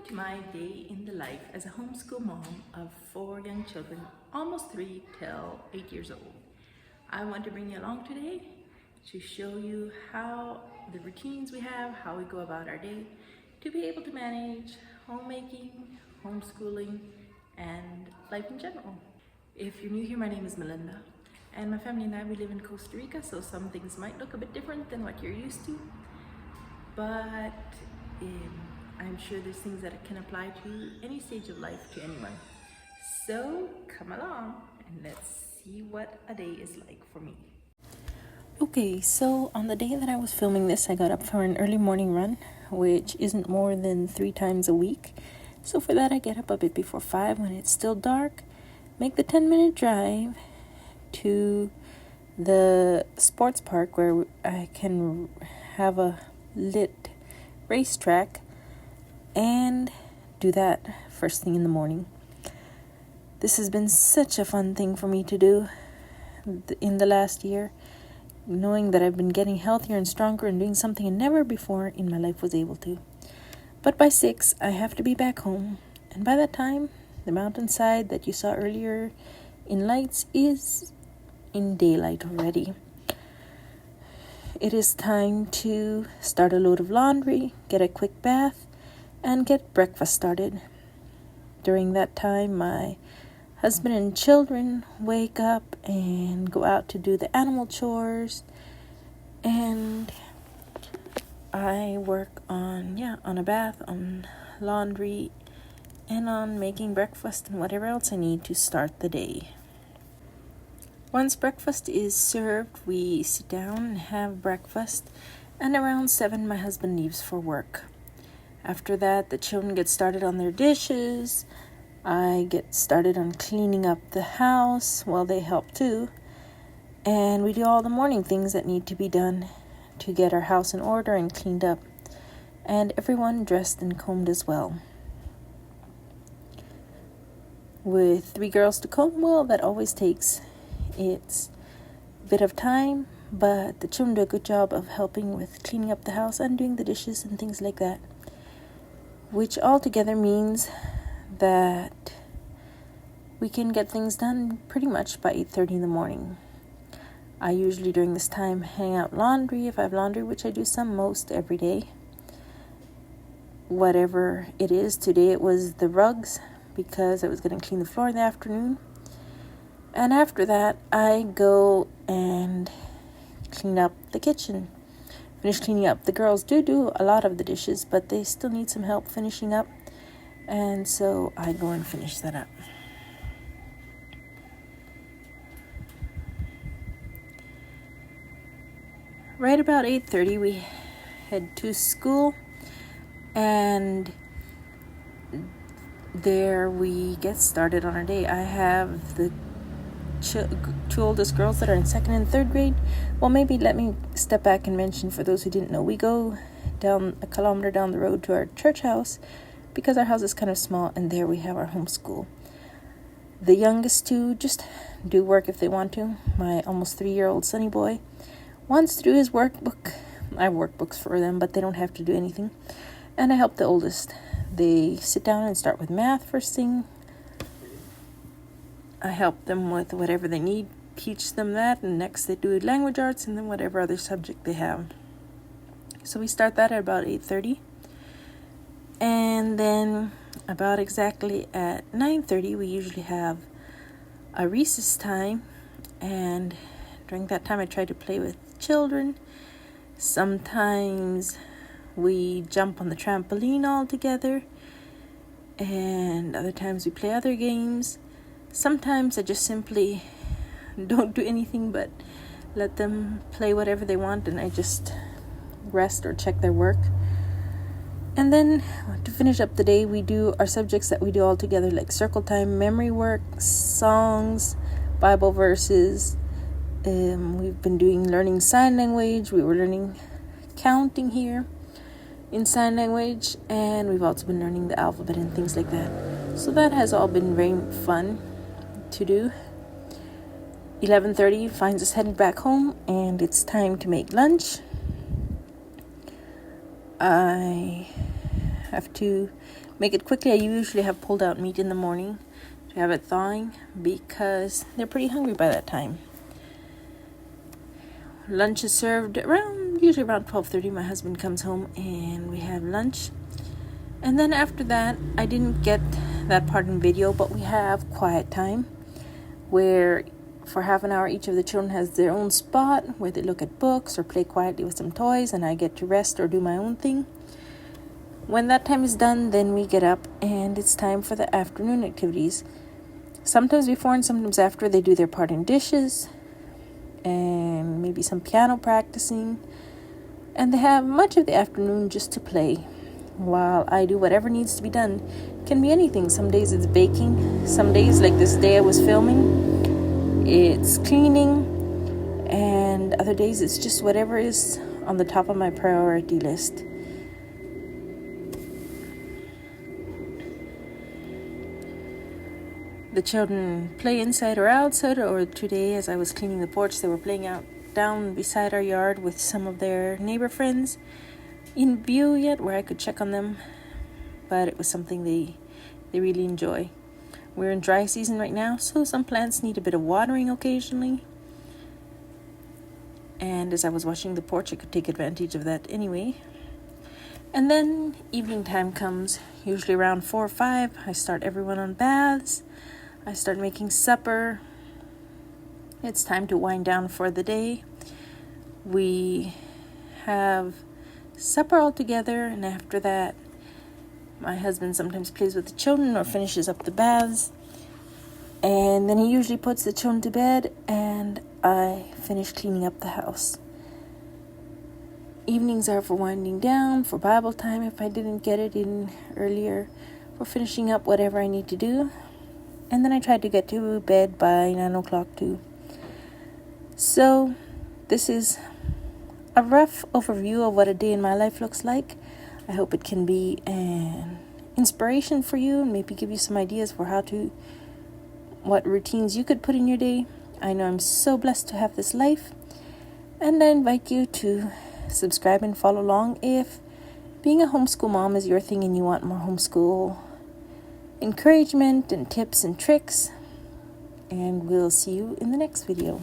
to my day in the life as a homeschool mom of 4 young children, almost 3 till 8 years old. I want to bring you along today to show you how the routines we have, how we go about our day to be able to manage homemaking, homeschooling, and life in general. If you're new here, my name is Melinda, and my family and I, we live in Costa Rica, so some things might look a bit different than what you're used to, but I'm sure there's things that can apply to any stage of life, to anyone. So come along and let's see what a day is like for me. Okay, so on the day that I was filming this, I got up for an early morning run, which isn't more than 3 times a week. So for that, I get up a bit before 5 when it's still dark, make the 10-minute drive to the sports park where I can have a lit racetrack and do that first thing in the morning. This has been such a fun thing for me to do in the last year, knowing that I've been getting healthier and stronger and doing something I never before in my life was able to. But by 6, I have to be back home, and by that time, the mountainside that you saw earlier in lights is in daylight already. It is time to start a load of laundry, get a quick bath, and get breakfast started. During that time, my husband and children wake up and go out to do the animal chores, and I work on a bath, on laundry, and on making breakfast and whatever else I need to start the day. Once breakfast is served, we sit down and have breakfast, and around 7 my husband leaves for work. After that, the children get started on their dishes. I get started on cleaning up the house. Well, they help too. And we do all the morning things that need to be done to get our house in order and cleaned up. And everyone dressed and combed as well. With 3 girls to comb, well, that always takes its bit of time. But the children do a good job of helping with cleaning up the house and doing the dishes and things like that, which altogether means that we can get things done pretty much by 8:30 in the morning. I usually during this time hang out laundry if I have laundry, which I do most every day. Whatever it is, today it was the rugs because I was going to clean the floor in the afternoon. And after that, I go and clean up the kitchen. Finish cleaning up. The girls do a lot of the dishes, but they still need some help finishing up. And so I go and finish that up. Right about 8:30, we head to school. And there we get started on our day. I have the 2 oldest girls that are in 2nd and 3rd grade. Well, maybe let me step back and mention for those who didn't know, we go down a kilometer down the road to our church house because our house is kind of small, and there we have our homeschool. The youngest 2 just do work if they want to. My almost 3-year-old sonny boy wants to do his workbook. I have workbooks for them, but they don't have to do anything. And I help the oldest. They sit down and start with math first thing. I help them with whatever they need, teach them that, and next they do language arts, and then whatever other subject they have. So we start that at about 8:30. And then about exactly at 9:30, we usually have a recess time. And during that time, I try to play with children. Sometimes we jump on the trampoline all together. And other times we play other games. Sometimes I just simply don't do anything but let them play whatever they want, and I just rest or check their work. And then to finish up the day, we do our subjects that we do all together, like circle time, memory work, songs, Bible verses. We've been learning sign language. We were learning counting here in sign language, and we've also been learning the alphabet and things like that. So that has all been very fun to do. 11:30 finds us headed back home, and it's time to make lunch. I have to make it quickly. I usually have pulled out meat in the morning to have it thawing because they're pretty hungry by that time. Lunch is served usually around 12:30. My husband comes home and we have lunch. And then after that, I didn't get that part in video, but we have quiet time where for half an hour each of the children has their own spot where they look at books or play quietly with some toys, and I get to rest or do my own thing. When that time is done, then we get up and it's time for the afternoon activities. Sometimes before and sometimes after they do their part in dishes and maybe some piano practicing, and they have much of the afternoon just to play while I do whatever needs to be done. It can be anything. Some days it's baking, some days like this day I was filming, it's cleaning, and other days it's just whatever is on the top of my priority list. The children play inside or outside, or today as I was cleaning the porch, they were playing out down beside our yard with some of their neighbor friends. In view yet where I could check on them, but it was something they really enjoy. We're in dry season right now, so some plants need a bit of watering occasionally. And as I was washing the porch, I could take advantage of that anyway. And then evening time comes, usually around 4 or 5. I start everyone on baths. I start making supper. It's time to wind down for the day. We have supper all together, and after that, my husband sometimes plays with the children or finishes up the baths, and then he usually puts the children to bed, and I finish cleaning up the house. Evenings are for winding down, for Bible time if I didn't get it in earlier, for finishing up whatever I need to do, and then I try to get to bed by 9 o'clock too. So this is a rough overview of what a day in my life looks like. I hope it can be an inspiration for you and maybe give you some ideas for what routines you could put in your day. I know I'm so blessed to have this life, and I invite you to subscribe and follow along if being a homeschool mom is your thing and you want more homeschool encouragement and tips and tricks. And we'll see you in the next video.